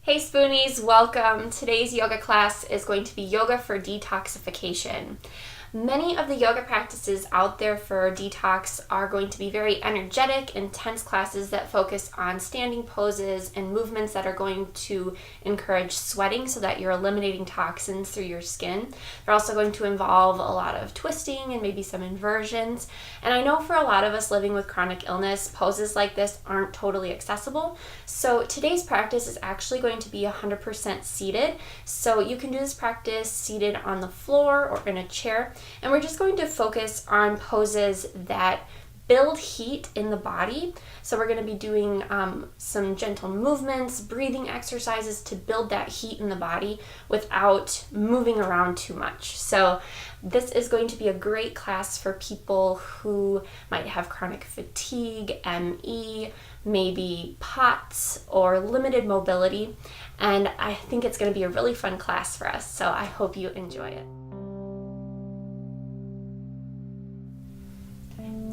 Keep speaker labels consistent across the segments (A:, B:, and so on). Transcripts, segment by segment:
A: Hey Spoonies, welcome. Today's yoga class is going to be yoga for detoxification. Many of the yoga practices out there for detox are going to be very energetic, intense classes that focus on standing poses and movements that are going to encourage sweating so that you're eliminating toxins through your skin. They're also going to involve a lot of twisting and maybe some inversions. And I know for a lot of us living with chronic illness, poses like this aren't totally accessible. So today's practice is actually going to be 100% seated. So you can do this practice seated on the floor or in a chair. And we're just going to focus on poses that build heat in the body. So we're going to be doing some gentle movements, breathing exercises to build that heat in the body without moving around too much. So this is going to be a great class for people who might have chronic fatigue, ME, maybe POTS, or limited mobility. And I think it's going to be a really fun class for us. So I hope you enjoy it.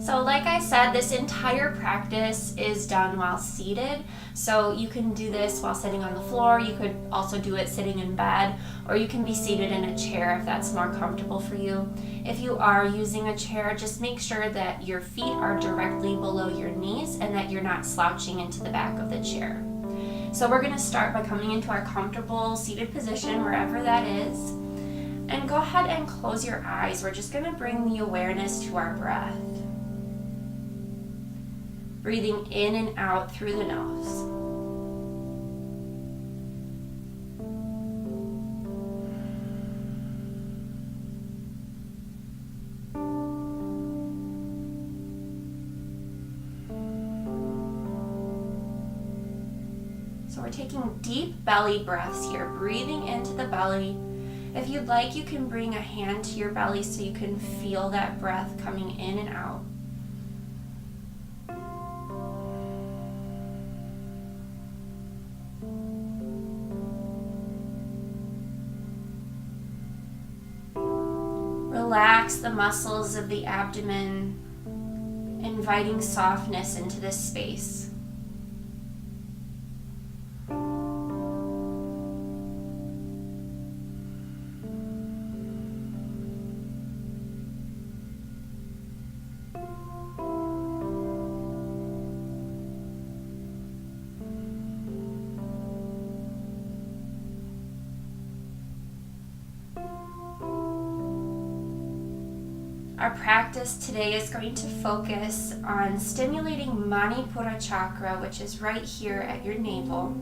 A: So like I said, this entire practice is done while seated. So you can do this while sitting on the floor. You could also do it sitting in bed, or you can be seated in a chair if that's more comfortable for you. If you are using a chair, just make sure that your feet are directly below your knees and that you're not slouching into the back of the chair. So we're going to start by coming into our comfortable seated position, wherever that is. And go ahead and close your eyes. We're just going to bring the awareness to our breath. Breathing in and out through the nose. So we're taking deep belly breaths here, breathing into the belly. If you'd like, you can bring a hand to your belly so you can feel that breath coming in and out. Relax the muscles of the abdomen, inviting softness into this space. Our practice today is going to focus on stimulating Manipura chakra, which is right here at your navel.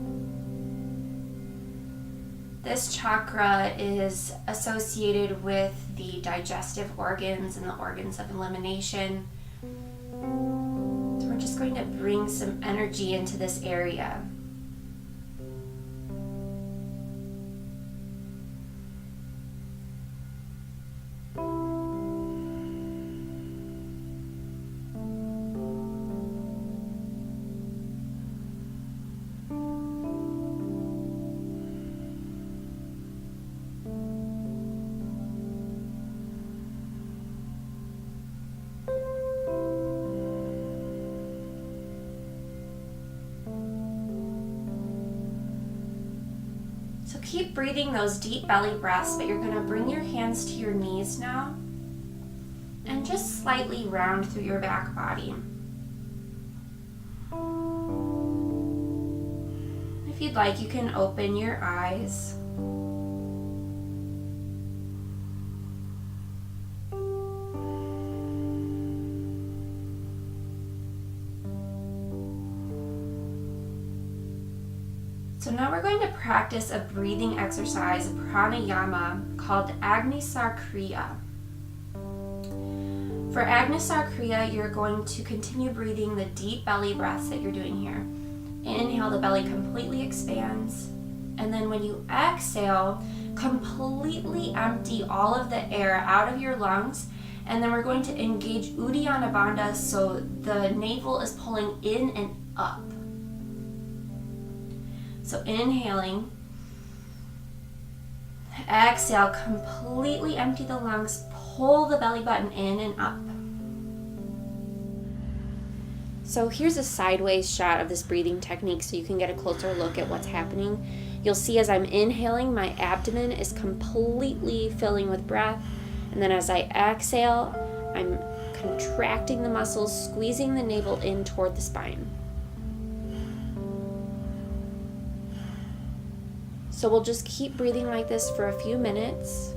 A: This chakra is associated with the digestive organs and the organs of elimination. So we're just going to bring some energy into this area. So keep breathing those deep belly breaths, but you're going to bring your hands to your knees now and just slightly round through your back body. If you'd like, you can open your eyes. So now we're going to practice a breathing exercise, a pranayama, called Agnisar-kriya. For Agnisar-kriya, you're going to continue breathing the deep belly breaths that you're doing here. Inhale, the belly completely expands. And then when you exhale, completely empty all of the air out of your lungs. And then we're going to engage Uddiyana Bandha, so the navel is pulling in and up. So inhaling, exhale, completely empty the lungs, pull the belly button in and up. So here's a sideways shot of this breathing technique so you can get a closer look at what's happening. You'll see as I'm inhaling, my abdomen is completely filling with breath. And then as I exhale, I'm contracting the muscles, squeezing the navel in toward the spine. So we'll just keep breathing like this for a few minutes.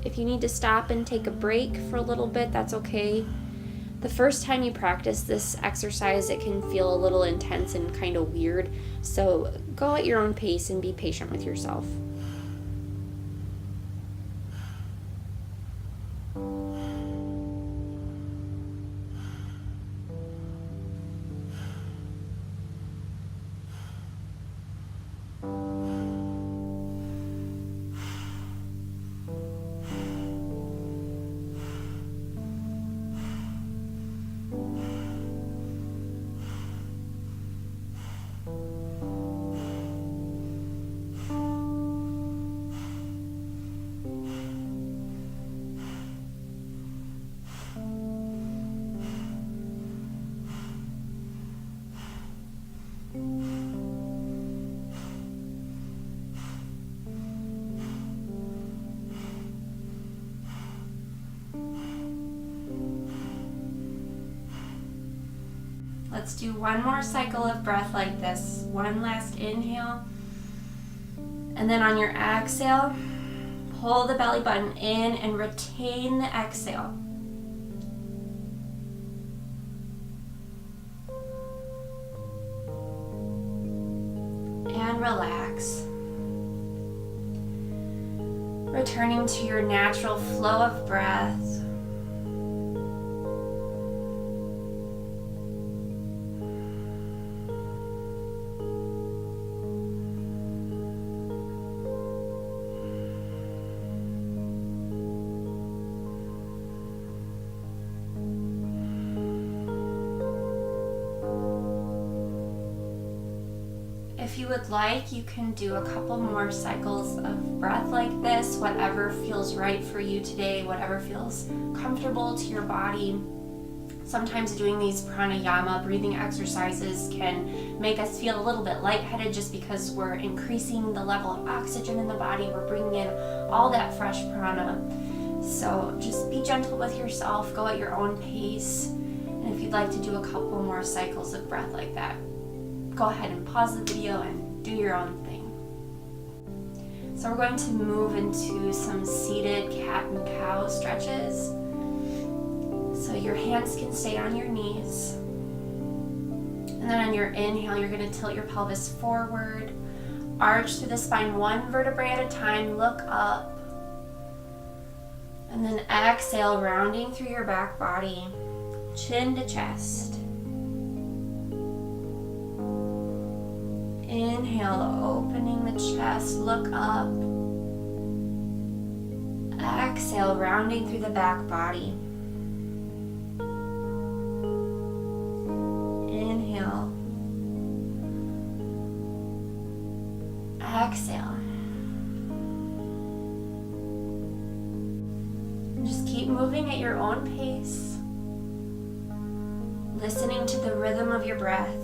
A: If you need to stop and take a break for a little bit, that's okay. The first time you practice this exercise, it can feel a little intense and kind of weird. So go at your own pace and be patient with yourself. Let's do one more cycle of breath like this. One last inhale. And then on your exhale, pull the belly button in and retain the exhale. And relax. Returning to your natural flow of breath. If you would like, you can do a couple more cycles of breath like this, whatever feels right for you today, whatever feels comfortable to your body. Sometimes doing these pranayama breathing exercises can make us feel a little bit lightheaded just because we're increasing the level of oxygen in the body. We're bringing in all that fresh prana. So just be gentle with yourself, go at your own pace. And if you'd like to do a couple more cycles of breath like that, go ahead and pause the video and do your own thing. So we're going to move into some seated cat and cow stretches. So your hands can stay on your knees. And then on your inhale, you're going to tilt your pelvis forward, arch through the spine one vertebrae at a time, look up. And then exhale, rounding through your back body, chin to chest. Inhale, opening the chest, look up. Exhale, rounding through the back body. Inhale. Exhale. And just keep moving at your own pace, listening to the rhythm of your breath.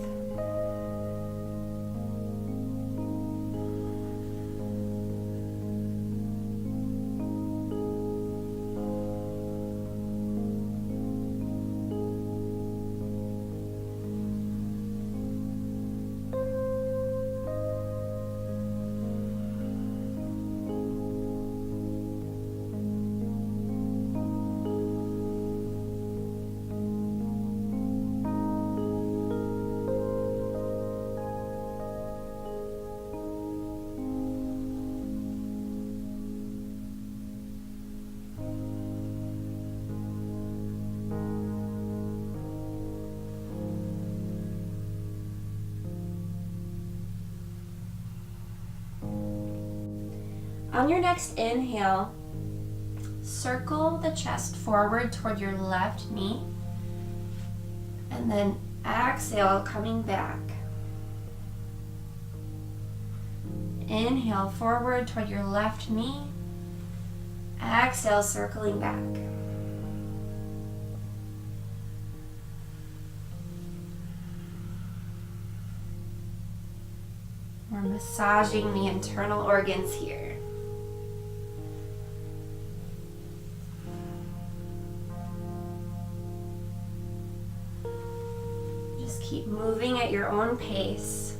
A: On your next inhale, circle the chest forward toward your left knee, and then exhale, coming back. Inhale, forward toward your left knee. Exhale, circling back. We're massaging the internal organs here. Just keep moving at your own pace.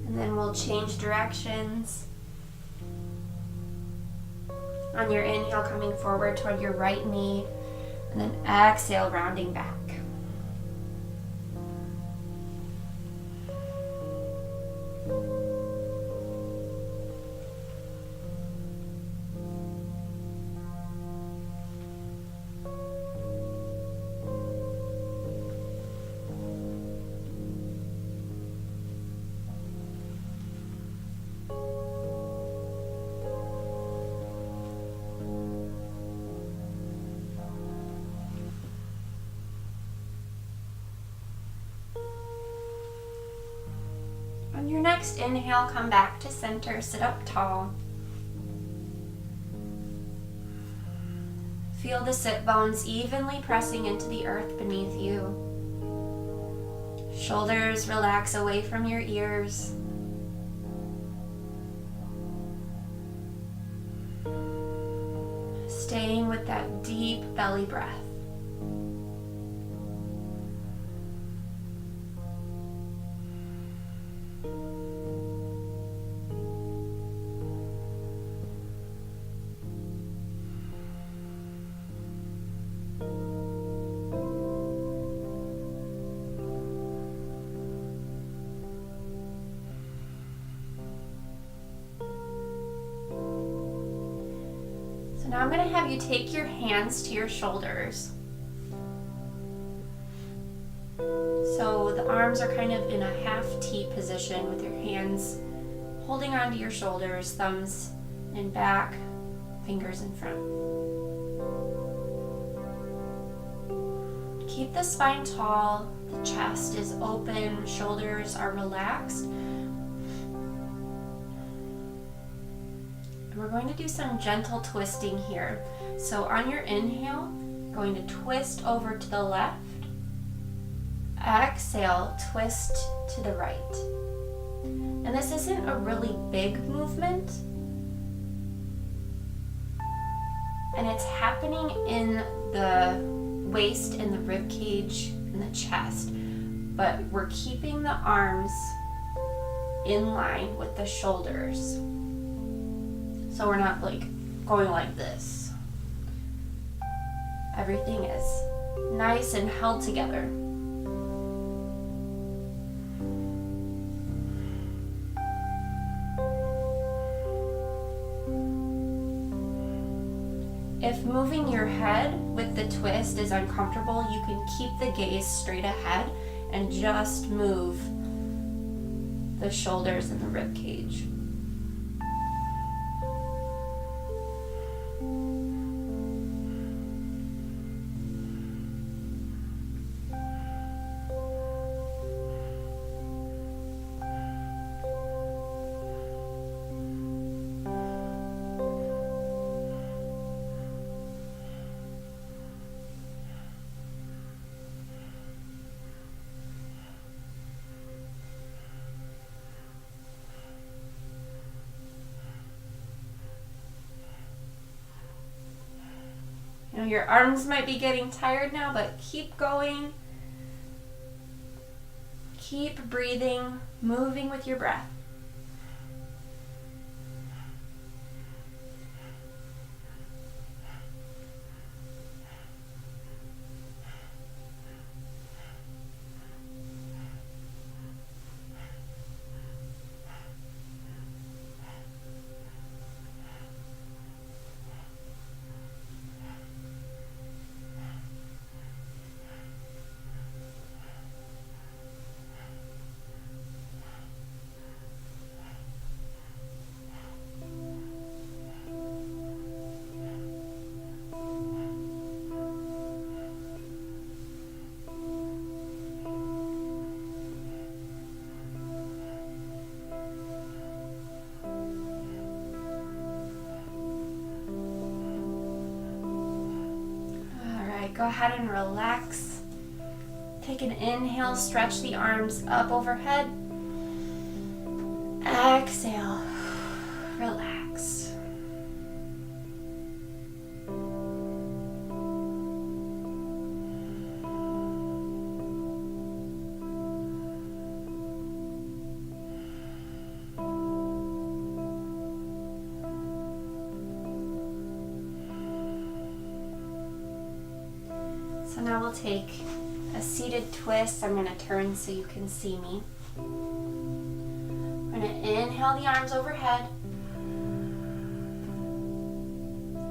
A: And then we'll change directions. On your inhale, coming forward toward your right knee, and then exhale, rounding back. On your next inhale, come back to center, sit up tall. Feel the sit bones evenly pressing into the earth beneath you. Shoulders relax away from your ears. Staying with that deep belly breath. So now I'm going to have you take your hands to your shoulders. So the arms are kind of in a half T position with your hands holding onto your shoulders, thumbs in back, fingers in front. Keep the spine tall, the chest is open, shoulders are relaxed. And we're going to do some gentle twisting here. So on your inhale, going to twist over to the left. Exhale, twist to the right. And this isn't a really big movement. And it's happening in the waist and the rib cage and the chest. But we're keeping the arms in line with the shoulders. So we're not like going like this. Everything is nice and held together. If moving your head with the twist is uncomfortable, you can keep the gaze straight ahead and just move the shoulders and the rib cage. You know, your arms might be getting tired now, but keep going. Keep breathing, moving with your breath. go ahead and relax. Take an inhale, stretch the arms up overhead. Exhale, relax. So now we'll take a seated twist. I'm going to turn so you can see me. We're going to inhale the arms overhead.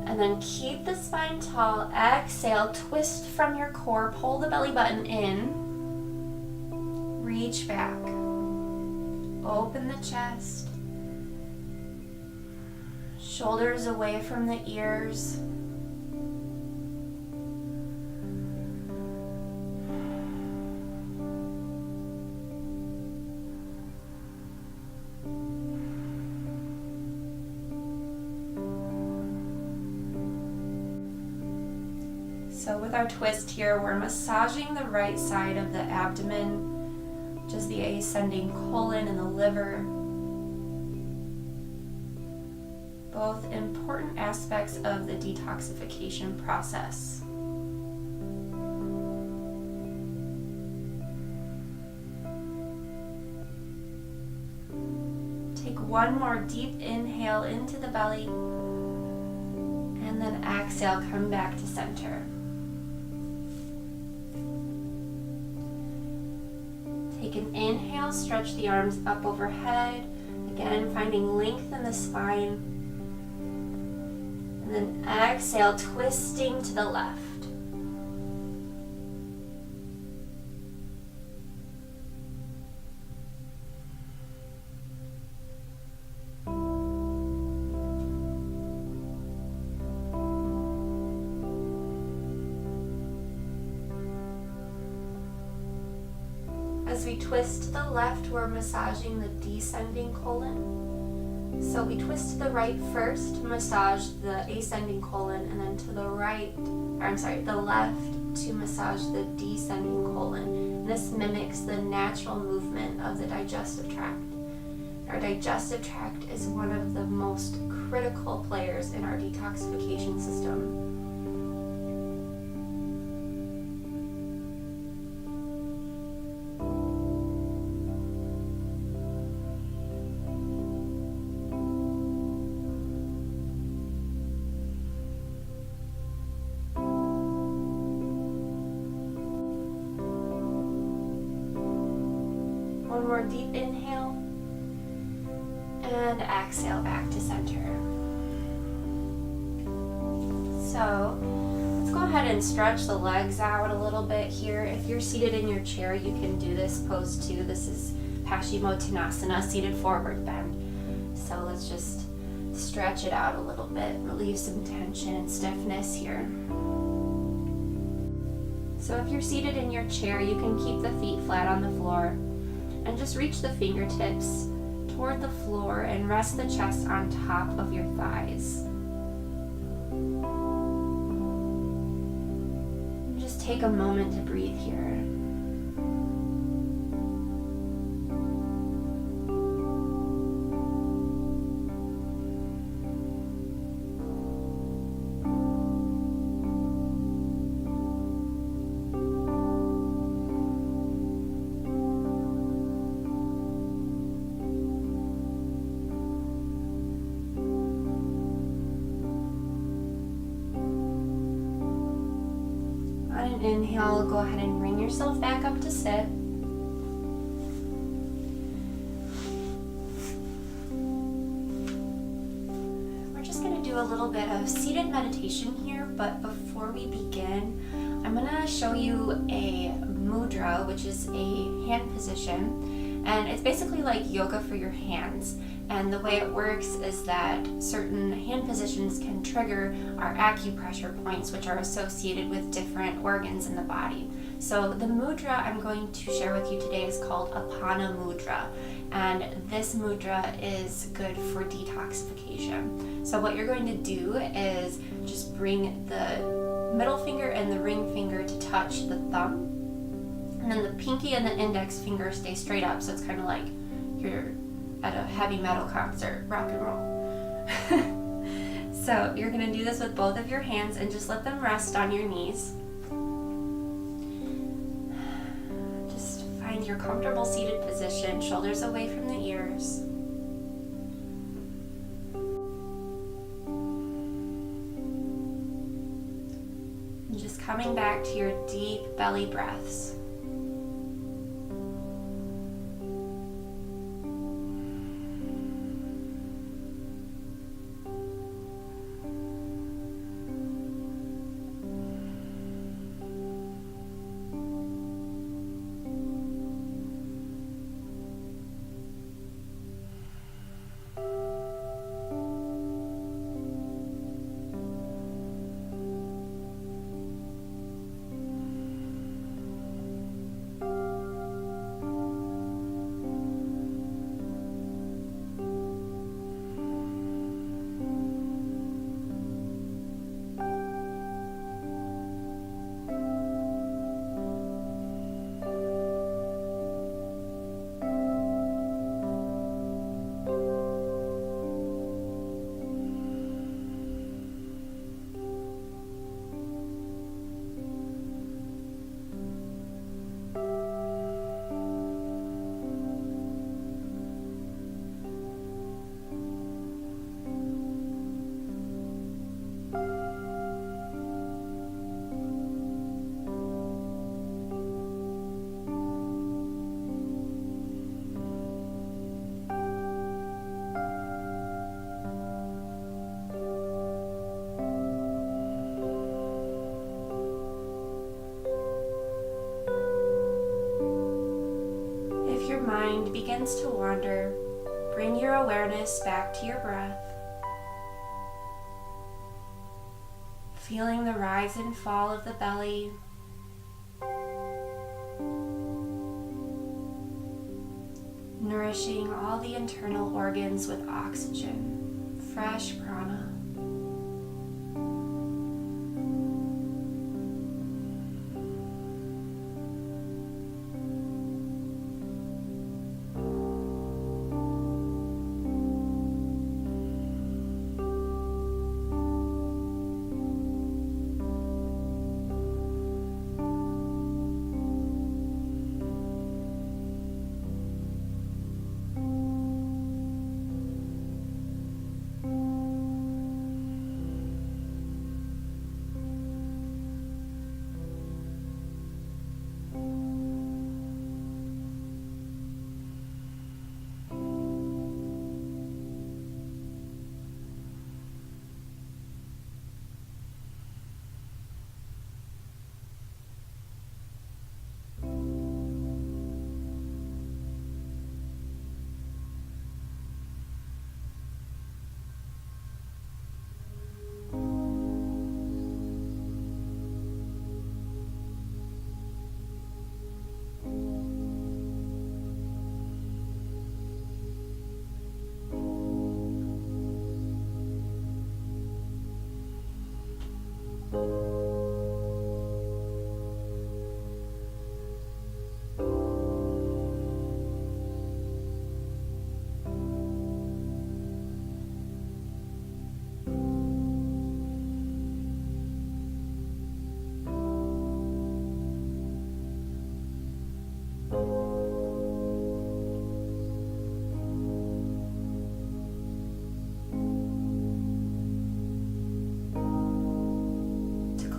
A: And then keep the spine tall. Exhale, twist from your core. Pull the belly button in. Reach back. Open the chest. Shoulders away from the ears. So with our twist here, we're massaging the right side of the abdomen, which is the ascending colon and the liver. Both important aspects of the detoxification process. Take one more deep inhale into the belly, and then exhale, come back to center. Take an inhale, stretch the arms up overhead, again finding length in the spine. And then exhale, twisting to the left. As we twist to the left, we're massaging the descending colon. So we twist to the right first to massage the ascending colon, and then to the the left to massage the descending colon. And this mimics the natural movement of the digestive tract. Our digestive tract is one of the most critical players in our detoxification system. One more deep inhale, and exhale back to center. So let's go ahead and stretch the legs out a little bit here. If you're seated in your chair, you can do this pose too. This is Paschimottanasana, seated forward bend. So let's just stretch it out a little bit, relieve some tension and stiffness here. So if you're seated in your chair, you can keep the feet flat on the floor and just reach the fingertips toward the floor and rest the chest on top of your thighs. And just take a moment to breathe here. On an inhale, go ahead and bring yourself back up to sit. We're just going to do a little bit of seated meditation here, but before we begin, I'm going to show you a mudra, which is a hand position, and it's basically like yoga for your hands. And the way it works is that certain hand positions can trigger our acupressure points, which are associated with different organs in the body. So the mudra I'm going to share with you today is called Apana Mudra, and this mudra is good for detoxification. So what you're going to do is just bring the middle finger and the ring finger to touch the thumb. And then the pinky and the index finger stay straight up, so it's kind of like you're at a heavy metal concert, rock and roll. So you're going to do this with both of your hands and just let them rest on your knees. Just find your comfortable seated position, shoulders away from the ears. And just coming back to your deep belly breaths. Mind begins to wander, bring your awareness back to your breath, feeling the rise and fall of the belly, nourishing all the internal organs with oxygen, fresh prana.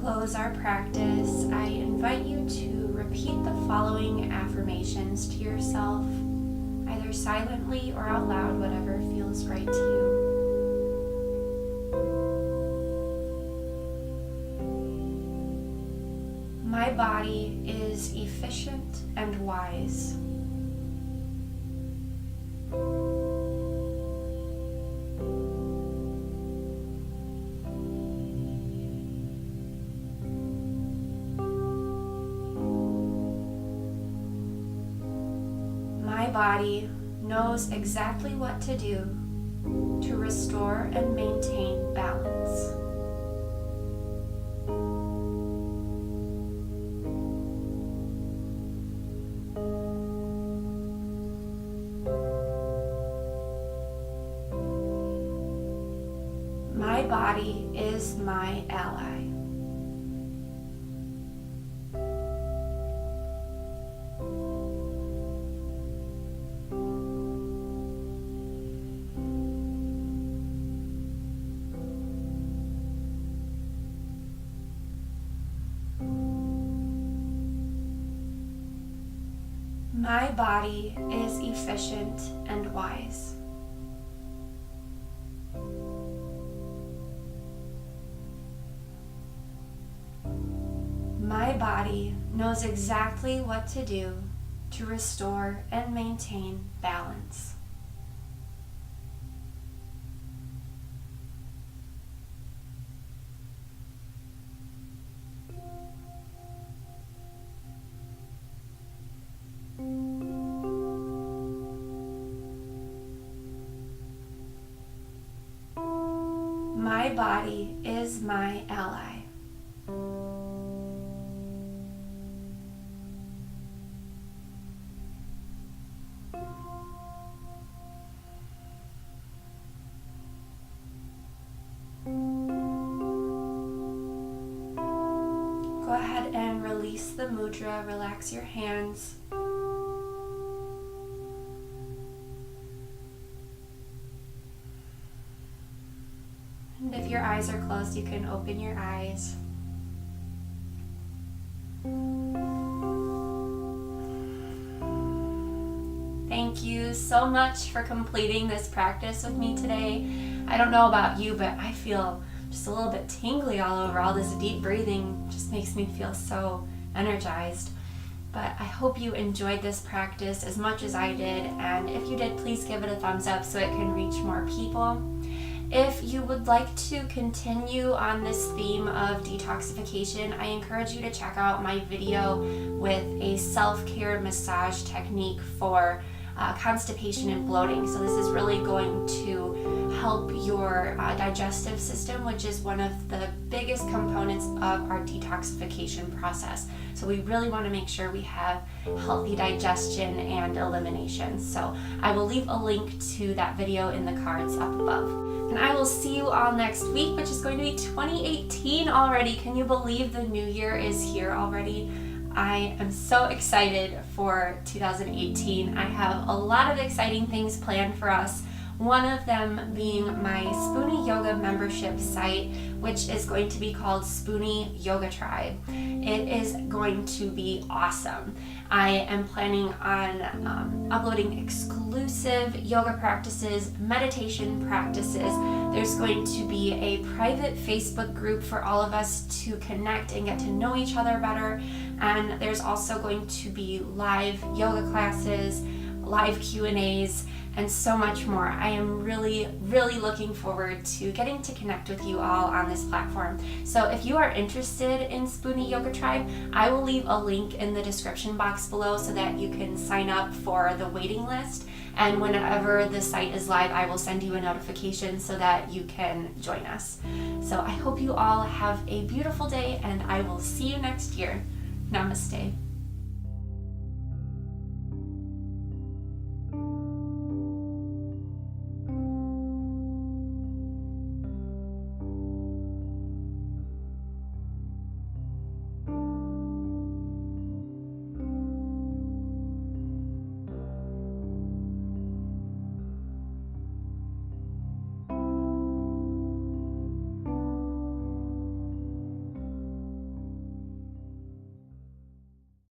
A: Close our practice, I invite you to repeat the following affirmations to yourself, either silently or out loud, whatever feels right to you. My body is efficient and wise. My body knows exactly what to do to restore and maintain balance. My body is my ally. My body is efficient and wise. My body knows exactly what to do to restore and maintain balance. My body is my ally. Go ahead and release the mudra, relax your hands. And if your eyes are closed, you can open your eyes. Thank you so much for completing this practice with me today. I don't know about you, but I feel just a little bit tingly all over. All this deep breathing just makes me feel so energized. But I hope you enjoyed this practice as much as I did, and if you did, please give it a thumbs up so it can reach more people. If you would like to continue on this theme of detoxification, I encourage you to check out my video with a self-care massage technique for constipation and bloating. So this is really going to help your digestive system, which is one of the biggest components of our detoxification process. So we really want to make sure we have healthy digestion and elimination. So I will leave a link to that video in the cards up above. And I will see you all next week, which is going to be 2018 already. Can you believe the new year is here already? I am so excited for 2018. I have a lot of exciting things planned for us. One of them being my Spoonie Yoga membership site, which is going to be called Spoonie Yoga Tribe. It is going to be awesome. I am planning on uploading exclusive yoga practices, meditation practices. There's going to be a private Facebook group for all of us to connect and get to know each other better. And there's also going to be live yoga classes, live Q&As, and so much more. I am really, really looking forward to getting to connect with you all on this platform. So if you are interested in Spoonie Yoga Tribe, I will leave a link in the description box below so that you can sign up for the waiting list. And whenever the site is live, I will send you a notification so that you can join us. So I hope you all have a beautiful day, and I will see you next year. Namaste.